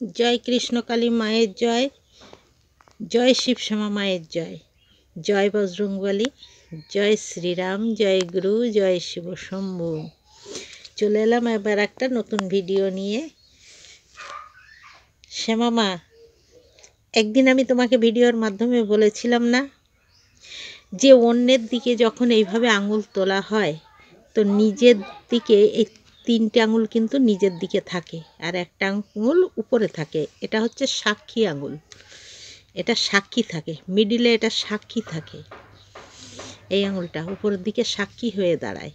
जय कृष्णकाली माয়ের জয়, জয় শিবশ্যামা মায়ের জয়, জয় বজরংবলী, জয় শ্রীরাম, জয় গুরু, জয় শিব শম্ভু। চলে এলাম এবার একটা নতুন ভিডিও নিয়ে। শ্যামা মা, একদিন আমি তোমাকে ভিডিওর মাধ্যমে বলেছিলাম না যে অন্যের দিকে যখন এইভাবে আঙুল তোলা হয় তো নিজের দিকে এই তিনটে আঙুল কিন্তু নিজের দিকে থাকে আর একটা আঙুল উপরে থাকে। এটা হচ্ছে সাক্ষী আঙুল, এটা সাক্ষী থাকে, মিডিলে এটা সাক্ষী থাকে। এই আঙুলটা উপরের দিকে সাক্ষী হয়ে দাঁড়ায়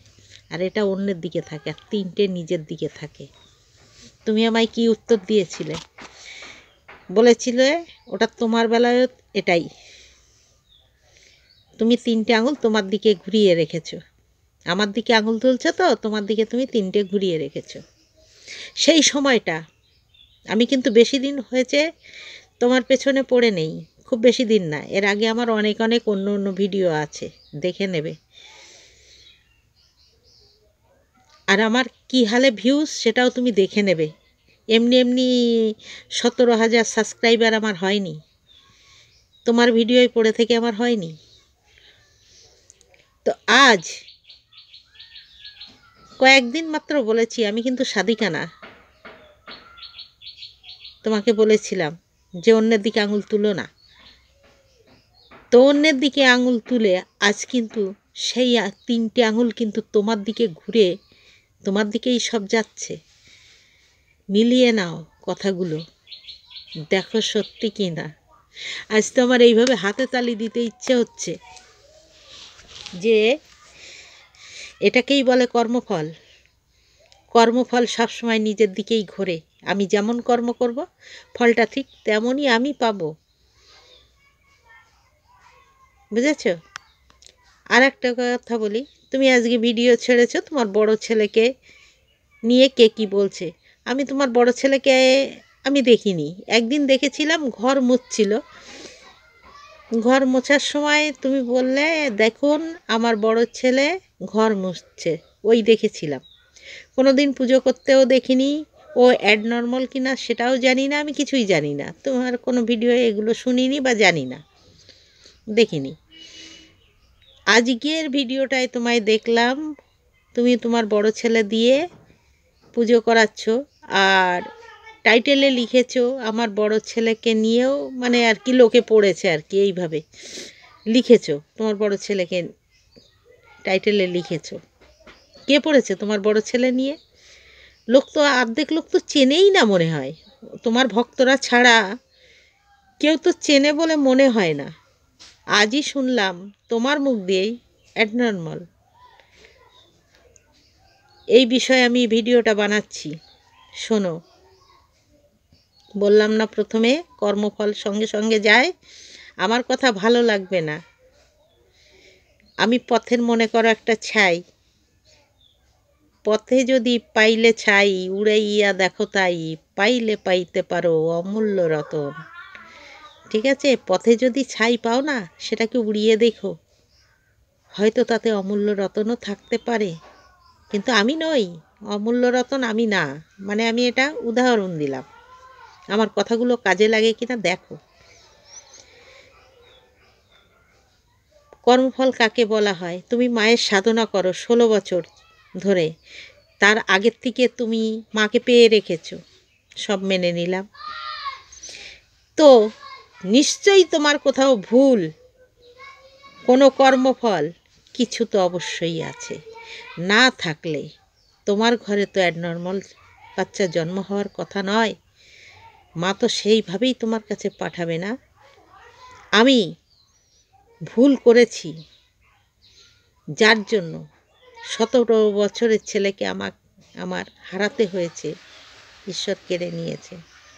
আর এটা অন্যের দিকে থাকে আর তিনটে নিজের দিকে থাকে। তুমি আমায় কি উত্তর দিয়েছিলে? বলেছিলে ওটা তোমার বেলায় এটাই, তুমি তিনটে আঙুল তোমার দিকে ঘুরিয়ে রেখেছো। আমার দিকে আঙুল তুলছো তো তোমার দিকে তুমি তিনটে ঘুরিয়ে রেখেছো। সেই সময়টা আমি কিন্তু বেশি দিন হয়েছে তোমার পেছনে পড়ে নেই, খুব বেশি দিন না। এর আগে আমার অনেক অনেক অন্য অন্য ভিডিও আছে, দেখে নেবে। আর আমার কি হালে ভিউজ সেটাও তুমি দেখে নেবে। এমনি এমনি 17,000 সাবস্ক্রাইবার আমার হয়নি, তোমার ভিডিওয় পড়ে থেকে আমার হয়নি। তো আজ কয়েকদিন মাত্র বলেছি, আমি কিন্তু সাদিকা না। তোমাকে বলেছিলাম যে অন্যের দিকে আঙুল তুলো না, তো অন্যের দিকে আঙুল তুলে আজ কিন্তু সেই তিনটে আঙুল কিন্তু তোমার দিকে ঘুরে তোমার দিকেই সব যাচ্ছে। মিলিয়ে নাও কথাগুলো, দেখো সত্যি কি না। আজ তো আমার এইভাবে হাতে তালি দিতে ইচ্ছে হচ্ছে যে এটাকেই বলে কর্মফল। কর্মফল সবসময় নিজের দিকেই ঘোরে। আমি যেমন কর্ম করব ফলটা ঠিক তেমনই আমি পাবো, বুঝেছ? আর একটা কথা বলি, তুমি আজকে ভিডিও ছেড়েছো তোমার বড় ছেলেকে নিয়ে, কে কি বলছে। আমি তোমার বড় ছেলেকে আমি দেখিনি, একদিন দেখেছিলাম ঘর মুছছিল। ঘর মোছার সময় তুমি বললে দেখুন আমার বড় ছেলে ঘর মুছছে, ওই দেখেছিলাম। কোনো দিন পুজো করতেও দেখিনি। ও অ্যাডনর্মাল কিনা সেটাও জানি না, আমি কিছুই জানি না। তোমার কোনো ভিডিও এগুলো শুনিনি বা জানি না, দেখিনি। আজকের ভিডিওটায় তোমায় দেখলাম তুমি তোমার বড় ছেলে দিয়ে পুজো করাচ্ছ আর টাইটেলে লিখেছো আমার বড় ছেলেকে নিয়েও, মানে আর কি লোকে পড়েছে আর কি এইভাবে লিখেছো তোমার বড় ছেলেকে টাইটেলে লিখেছো। কে পড়েছে তোমার বড় ছেলে নিয়ে? লোক তো অর্ধেক লোক তো চেনেই না মনে হয়, তোমার ভক্তরা ছাড়া কেউ তো চেনে বলে মনে হয় না। আজই শুনলাম তোমার মুখ দিয়েই অ্যাডনর্মাল। এই বিষয়ে আমি ভিডিওটা বানাচ্ছি, শোনো। বললাম না প্রথমে কর্মফল সঙ্গে সঙ্গে যায়। আমার কথা ভালো লাগবে না, আমি পথের মনে করো একটা ছাই। পথে যদি পাইলে ছাই উড়াইয়া দেখো তাই, পাইলে পাইতে পারো অমূল্য রতন। ঠিক আছে, পথে যদি ছাই পাও না সেটাকে উড়িয়ে দেখো, হয়তো তাতে অমূল্য রতনও থাকতে পারে। কিন্তু আমি নই অমূল্য রতন, আমি না। মানে আমি এটা উদাহরণ দিলাম, আমার কথাগুলো কাজে লাগে কিনা দেখো। কর্মফল কাকে বলা হয়? তুমি মায়ের সাধনা করো 16 বছর ধরে, তার আগের থেকে তুমি মাকে পেয়ে রেখেছো, সব মেনে নিলাম। তো নিশ্চয়ই তোমার কোথাও ভুল, কোনো কর্মফল কিছু তো অবশ্যই আছে। না থাকলে তোমার ঘরে তো অ্যাডনর্মাল বাচ্চা জন্ম হওয়ার কথা নয়, মা তো সেইভাবেই তোমার কাছে পাঠাবে না। আমি ভুল করেছি, যার জন্য 17 বছরের ছেলেকে আমার হারাতে হয়েছে, ঈশ্বর কেড়ে নিয়েছে।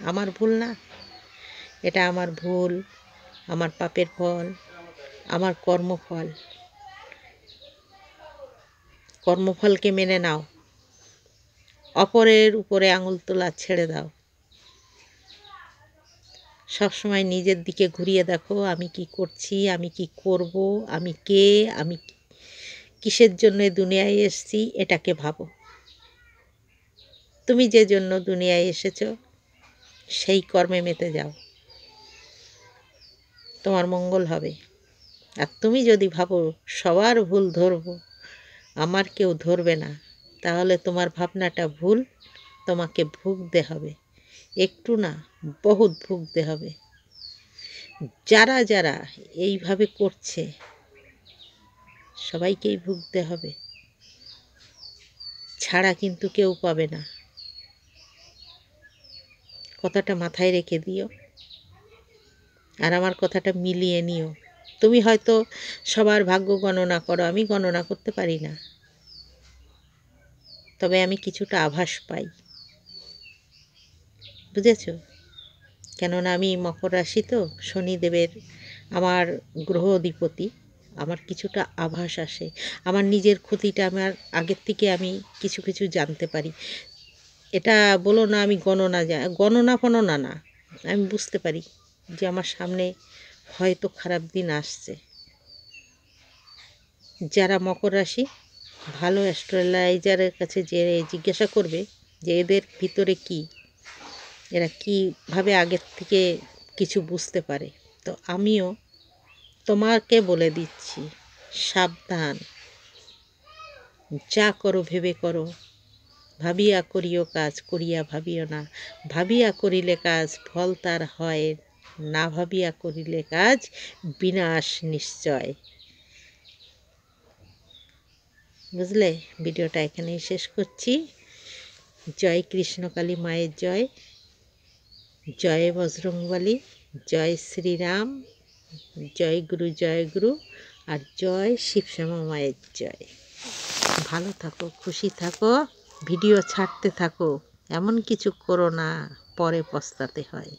আমার ভুল না, এটা আমার ভুল, আমার পাপের ফল, আমার কর্মফল। কর্মফলকে মেনে নাও, অপরের উপরে আঙুল তোলা ছেড়ে দাও। সবসময় নিজের দিকে ঘুরিয়ে দেখো, আমি কি করছি, আমি কি করব, আমি কে, আমি কিসের জন্য দুনিয়ায় এসেছি, এটাকে ভাবো। তুমি যে জন্য দুনিয়ায় এসেছো সেই কর্মে মেতে যাও, তোমার মঙ্গল হবে। আর তুমি যদি ভাবো সবার ভুল ধরবো, আমার কেউ ধরবে না, তাহলে তোমার ভাবনাটা ভুল। তোমাকে ভুগতে হবে, একটু না বহুত ভুগতে হবে। যারা যারা এইভাবে করছে সবাইকেই ভুগতে হবে, ছাড়া কিন্তু কেউ পাবে না। কথাটা মাথায় রেখে দিও, আর আমার কথাটা মিলিয়ে নিও। তুমি হয়তো সবার ভাগ্য গণনা করো, আমি গণনা করতে পারি না, তবে আমি কিছুটা আভাস পাই, বুঝেছ? কেননা আমি মকর রাশি তো, শনিদেবের আমার গ্রহ অধিপতি, আমার কিছুটা আভাস আসে। আমার নিজের ক্ষতিটা আমার আগের থেকে আমি কিছু কিছু জানতে পারি। এটা বলো না আমি গণনা ফণনা না, আমি বুঝতে পারি যে আমার সামনে হয়তো খারাপ দিন আসছে। যারা মকর রাশি, ভালো অ্যাস্ট্রোলজারের কাছে যে জিজ্ঞাসা করবে যে এদের ভিতরে কি, এরা কীভাবে আগের থেকে কিছু বুঝতে পারে। তো আমিও তোমাকে বলে দিচ্ছি, সাবধান, যা করো ভেবে করো, ভাবিয়া করিও কাজ, করিয়া ভাবিও না। ভাবিয়া করিলে কাজ ফল তার হয়, না ভাবিয়া করিলে কাজ বিনাশ নিশ্চয়। বুঝলে? ভিডিওটা এখানেই শেষ করছি। জয় কৃষ্ণকালী মায়ের জয়, জয় বজরংবলী, জয় শ্রীরাম, জয় গুরু, আর জয় শিবশ্যামা মায়ের জয়। ভালো থাকো, খুশি থাকো, ভিডিও ছাড়তে থাকো, এমন কিছু করো না পরে পস্তাতে হয়।